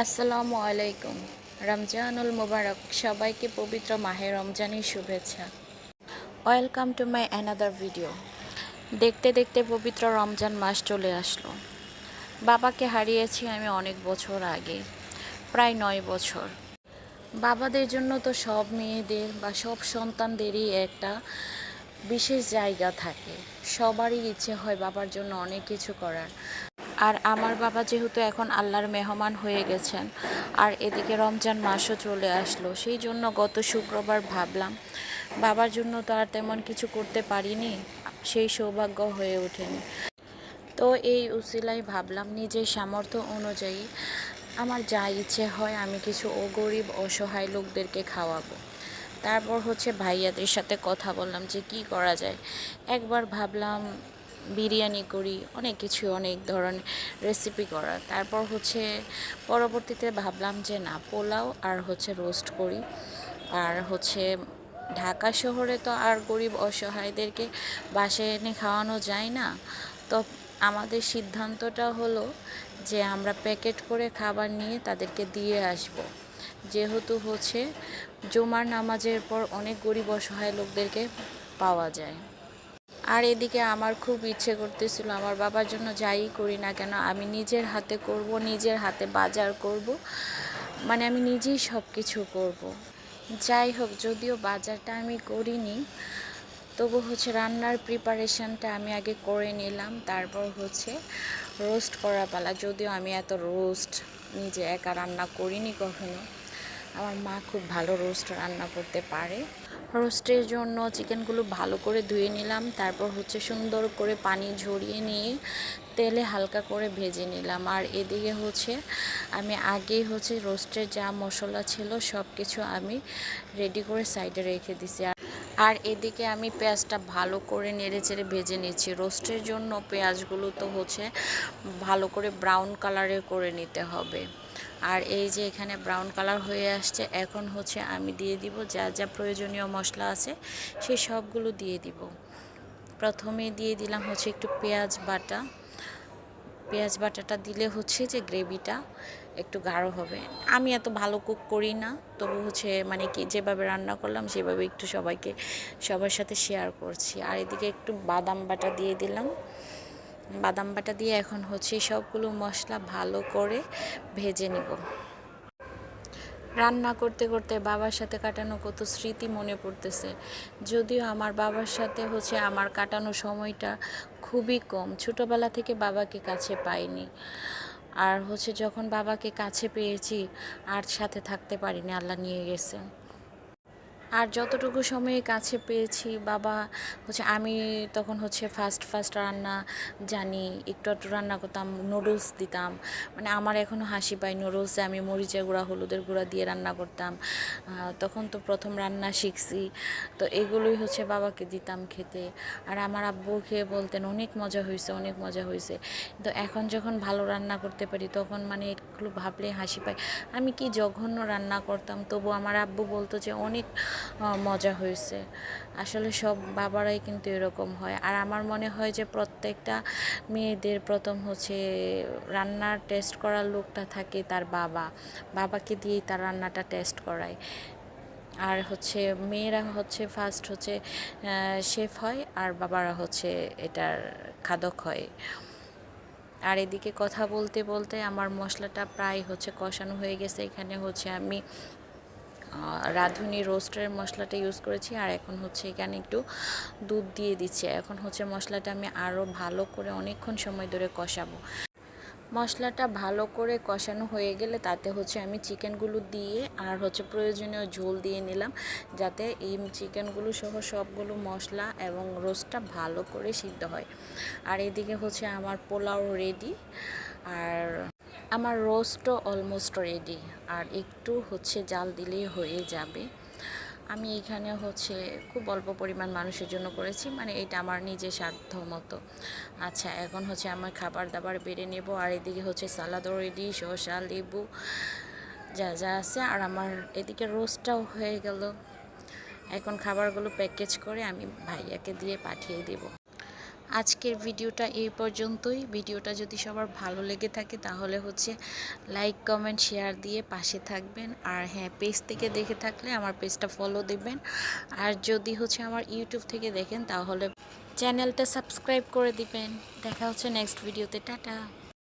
আসসালামু আলাইকুম। রমজানুল মুবারক। সবাইকে পবিত্র মাহে রমজানের শুভেচ্ছা। Welcome to my another video. দেখতে দেখতে পবিত্র রমজান মাস চলে আসলো। বাবাকে হারিয়েছি আমি অনেক বছর আগে, প্রায় 9 বছর। বাবাদের জন্য তো সব মেয়েদের বা সব সন্তানদেরই একটা বিশেষ জায়গা থাকে। সবারই ইচ্ছে হয় বাবার জন্য অনেক কিছু করার। আর আমার বাবা যেহেতু এখন আল্লাহর মেহমান হয়ে গেছেন, আর এদিকে রমজান মাসও চলে আসলো, সেই জন্য গত শুক্রবার ভাবলাম বাবার জন্য তো আর তেমন কিছু করতে পারিনি, সেই সৌভাগ্য হয়ে ওঠেনি। তো এই উসিলায় ভাবলাম নিজের সামর্থ্য অনুযায়ী আমার যা ইচ্ছে হয় আমি কিছু গরিব অসহায় লোকদেরকে খাওয়াবো। তারপর ভাইয়াদের সাথে কথা বললাম যে কি করা যায়। একবার ভাবলাম বিরিয়ানি করি, অনেক কিছু অনেক ধরনের রেসিপি করা। তারপর পরবর্তীতে ভাবলাম যে না, পোলাও আর রোস্ট করি। আর ঢাকা শহরে তো আর গরিব অসহায়দেরকে বাসায় এনে খাওয়ানো যায় না। তো আমাদের সিদ্ধান্তটা হলো যে আমরা প্যাকেট করে খাবার নিয়ে তাদেরকে দিয়ে আসব। যেহেতু জুমার নামাজের পর অনেক গরিব অসহায় লোকদেরকে পাওয়া যায়। আর এদিকে আমার খুব ইচ্ছে করতেছিল আমার বাবার জন্য যাই করি না কেন আমি নিজের হাতে করব, নিজের হাতে বাজার করব, মানে আমি নিজেই সব কিছু করব। যাই হোক, যদিও বাজারটা আমি করিনি, তবু রান্নার প্রিপারেশনটা আমি আগে করে নিলাম। তারপর রোস্ট করা পালা। যদিও আমি এত রোস্ট নিজে একা রান্না করিনি কখনো। আমার মা খুব ভালো রোস্ট রান্না করতে পারে। রোস্টের জন্য চিকেনগুলো ভালো করে ধুয়ে নিলাম। তারপর সুন্দর করে পানি ঝরিয়ে নিয়ে তেলে হালকা করে ভেজে নিলাম। আর এদিকে আমি আগেই রোস্টের যা মশলা ছিল সব কিছু আমি রেডি করে সাইডে রেখে দিছি। আর এদিকে আমি পেঁয়াজটা ভালো করে নেড়েচেড়ে ভেজে নিচ্ছি। রোস্টের জন্য পেঁয়াজগুলো তো ভালো করে ব্রাউন কালারের করে নিতে হবে। আর এই যে এখানে ব্রাউন কালার হয়ে আসছে, এখন আমি দিয়ে দিব যা যা প্রয়োজনীয় মশলা আছে সেই সবগুলো দিয়ে দিব। প্রথমে দিয়ে দিলাম একটু পেঁয়াজ বাটা। পেঁয়াজ বাটাটা দিলে যে গ্রেভিটা একটু গাঢ় হবে। আমি এত ভালো কুক করি না, তবু মানে কি যেভাবে রান্না করলাম সেভাবে একটু সবার সাথে শেয়ার করছি। আর এদিকে একটু বাদাম বাটা দিয়ে দিলাম। বাদাম বাটা দিয়ে এখন সবগুলো মশলা ভালো করে ভেজে নিব। রান্না করতে করতে বাবার সাথে কাটানো কত স্মৃতি মনে পড়তেছে। যদিও আমার বাবার সাথে আমার কাটানো সময়টা খুবই কম। ছোটোবেলা থেকে বাবাকে কাছে পাইনি। আর যখন বাবাকে কাছে পেয়েছি আর সাথে থাকতে পারিনি, আল্লাহ নিয়ে গেছে। আর যতটুকু সময়ে কাছে পেয়েছি বাবা আমি তখন ফার্স্ট রান্না জানি, একটু একটু রান্না করতাম, নুডলস দিতাম। মানে আমার এখনও হাসি পায়, নুডলসে আমি মরিচের গুঁড়া হলুদের গুঁড়া দিয়ে রান্না করতাম। তখন তো প্রথম রান্না শিখছি, তো এগুলোই বাবাকে দিতাম খেতে। আর আমার আব্বু খেয়ে বলতেন অনেক মজা হয়েছে, অনেক মজা হয়েছে। তো এখন যখন ভালো রান্না করতে পারি তখন মানে এগুলো ভাবলে হাসি পায়। আমি কি জঘন্য রান্না করতাম, তবু আমার আব্বু বলতো যে অনেক মজা হয়েছে। আসলে সব বাবারাই কিন্তু এরকম হয়। আর আমার মনে হয় যে প্রত্যেকটা মেয়েদের প্রথম রান্নার টেস্ট করার লোকটা থাকে তার বাবাকে দিয়েই তার রান্নাটা টেস্ট করায়। আর মেয়েরা ফার্স্ট শেফ হয়, আর বাবারা এটার খাদক হয়। আর এদিকে কথা বলতে বলতে আমার মশলাটা প্রায় কষানো হয়ে গেছে। এখানে আমি রাঁধুনি রোস্টের মশলাটা ইউজ করেছি। আর এখন এখানে একটু দুধ দিয়ে দিচ্ছি। এখন মশলাটা আমি আরও ভালো করে অনেকক্ষণ সময় ধরে কষাবো। মশলাটা ভালো করে কষানো হয়ে গেলে তাতে আমি চিকেনগুলো দিয়ে আর প্রয়োজনীয় ঝোল দিয়ে নিলাম, যাতে এই চিকেনগুলো সহ সবগুলো মশলা এবং রোস্টটা ভালো করে সিদ্ধ হয়। আর এদিকে আমার পোলাও রেডি, আর আমার রোস্টও অলমোস্ট রেডি। আর একটু জাল দিলেই হয়ে যাবে। আমি এখানে খুব অল্প পরিমাণ মানুষের জন্য করেছি, মানে এটা আমার নিজের স্বার্থ মতো। আচ্ছা, এখন আমার খাবার দাবার বেড়ে নেব। আর এদিকে সালাদও রেডি, শসা, লেবু যা যা আছে। আর আমার এদিকে রোস্টটাও হয়ে গেল। এখন খাবারগুলো প্যাকেজ করে আমি ভাইয়াকে দিয়ে পাঠিয়ে দেব। আজকের ভিডিওটা এই পর্যন্তই। ভিডিওটা যদি সবার ভালো লেগে থাকে তাহলে হচ্ছে লাইক কমেন্ট শেয়ার দিয়ে পাশে থাকবেন। আর হ্যাঁ, পেজ থেকে দেখে থাকলে আমার পেজটা ফলো দিবেন। আর যদি হচ্ছে আমার ইউটিউব থেকে দেখেন তাহলে চ্যানেলটা সাবস্ক্রাইব করে দিবেন। দেখা হচ্ছে নেক্সট ভিডিওতে। টাটা।